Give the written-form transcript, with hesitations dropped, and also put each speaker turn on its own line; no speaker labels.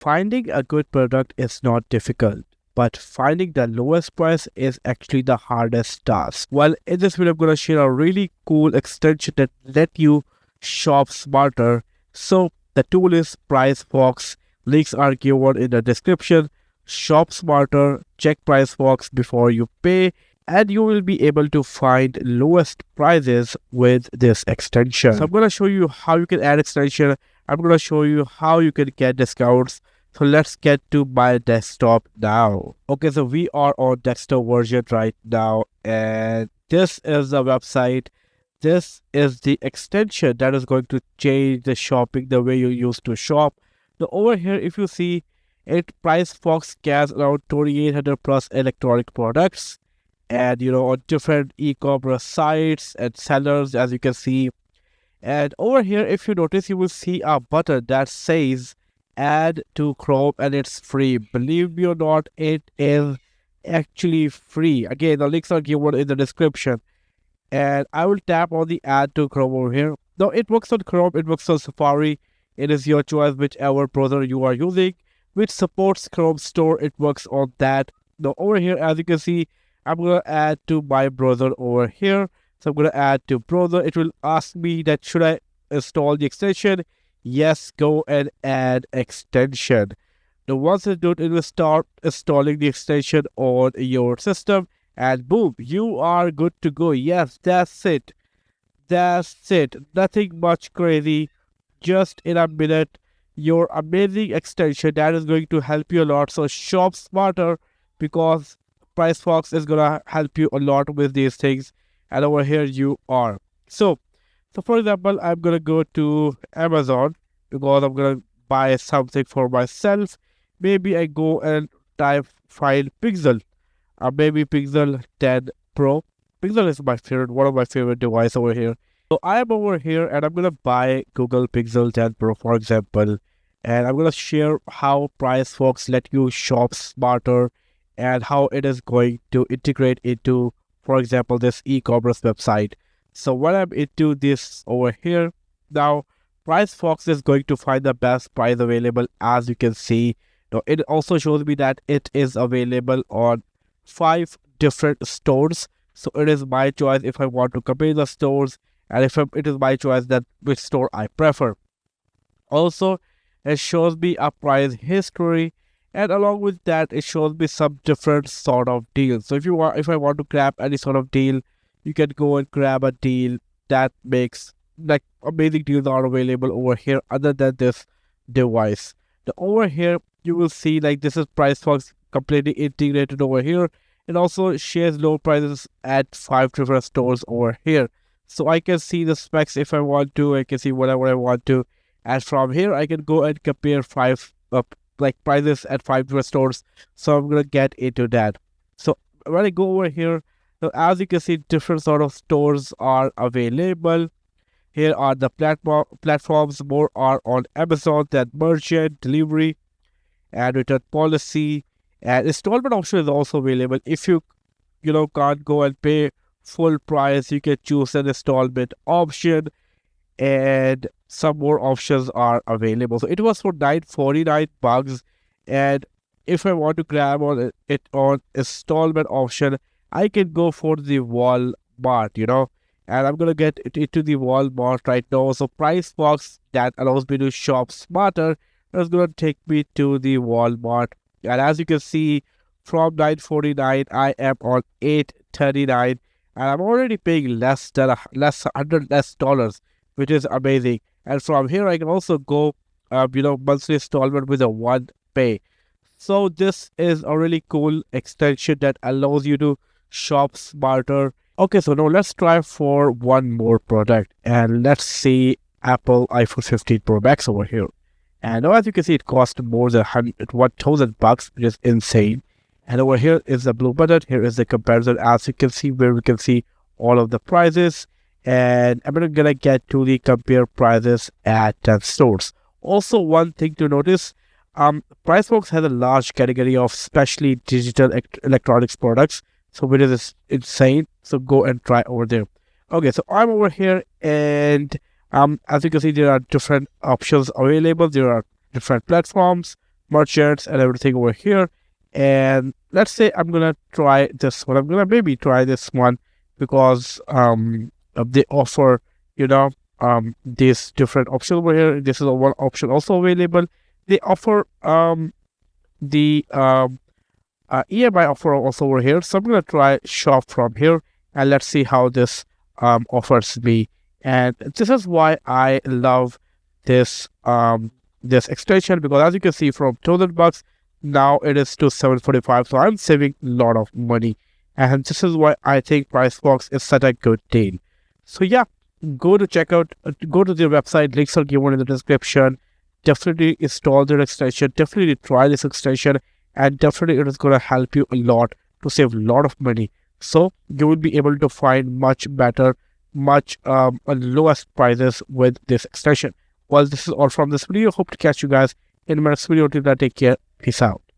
Finding a good product is not difficult, but finding the lowest price is actually the hardest task. Well, in this video, I'm going to share a really cool extension that let you shop smarter. So the tool is PriceFox. Links are given in the description. Shop smarter, check PriceFox before you pay, and you will be able to find lowest prices with this extension. So I'm going to show you how you can add extension. I'm going to show you how you can get discounts. So let's get to my desktop now. Okay, so we are on desktop version right now, and this is the website. This is the extension that is going to change the shopping the way you used to shop. Now over here, if you see it, PriceFox scans around 2800 plus electronic products, and on different e-commerce sites and sellers, as you can see. And over here, if you notice, you will see a button that says add to Chrome, and it's free. Believe me or not, it is actually free. Again, the links are given in the description, and I will tap on the add to Chrome over here. Now it works on Chrome, it works on Safari. It is your choice whichever browser you are using, which supports Chrome store. It works on that. Now over here, as you can see, I'm gonna add to my browser over here. So I'm gonna add to browser. It will ask me that should I install the extension. Yes, go and add extension. Now once it's done, it will start installing the extension on your system, and boom, you are good to go. Yes, that's it. That's it. Nothing much crazy. Just in a minute, your amazing extension that is going to help you a lot. So shop smarter, because PriceFox is gonna help you a lot with these things. And over here you are. So for example, I'm gonna go to Amazon because I'm gonna buy something for myself. Maybe I go and find Pixel, or maybe Pixel 10 Pro. Pixel is my favorite, one of my favorite device over here. So I am over here and I'm gonna buy Google Pixel 10 Pro, for example, and I'm gonna share how PriceFox let you shop smarter and how it is going to integrate into, for example, this e-commerce website. So when I'm into this over here, now PriceFox is going to find the best price available, as you can see. Now it also shows me that it is available on 5 different stores. So it is my choice if I want to compare the stores, and it is my choice that which store I prefer. Also, it shows me a price history, and along with that, it shows me some different sort of deals. So if I want to grab any sort of deal, you can go and grab a deal that makes like amazing deals are available over here other than this device. Now over here, you will see like this is PriceFox completely integrated over here. It also shares low prices at 5 different stores over here. So I can see the specs if I want to. I can see whatever I want to. And from here, I can go and compare 5 prices at 5 different stores. So I'm gonna get into that. So when I go over here, so as you can see, different sort of stores are available. Here are the platforms. More are on Amazon than merchant, delivery, and return policy. And installment option is also available. If you can't go and pay full price, you can choose an installment option, and some more options are available. So it was for $9.49, and if I want to grab it on installment option, I can go for the Walmart, and I'm gonna get it into the Walmart right now. So PriceFox that allows me to shop smarter is gonna take me to the Walmart, and as you can see, from $9.49, I am on $8.39, and I'm already paying less $100 less, which is amazing. And from here, I can also go, monthly installment with a one pay. So this is a really cool extension that allows you to shop smarter. Okay, so now let's try for one more product, and let's see Apple iPhone 15 Pro Max over here. And now as you can see, it costs more than $1,000, which is insane. And over here is the blue button. Here is the comparison, as you can see, where we can see all of the prices. And I'm gonna get to the compare prices at 10 stores. Also, one thing to notice, PriceFox has a large category of specially digital electronics products, so which is insane. So go and try over there. Okay, so I'm over here, and as you can see, there are different options available. There are different platforms. merchants and everything over here. And let's say I'm gonna try this one. I'm gonna maybe try this one because they offer, you know, these different options over here. This is one option also available. They offer the EMI offer also over here. So I'm gonna try shop from here, and let's see how this offers me. And this is why I love this this extension, because as you can see, from $1,000 now it is to 745. So I'm saving a lot of money, and this is why I think PriceFox is such a good deal. So yeah, go to check out, go to their website. Links are given in the description. Definitely install their extension. Definitely try this extension, and definitely it is going to help you a lot to save a lot of money. So you will be able to find much better, much lowest prices with this extension. Well, this is all from this video. Hope to catch you guys in my next video. Till then, take care. Peace out.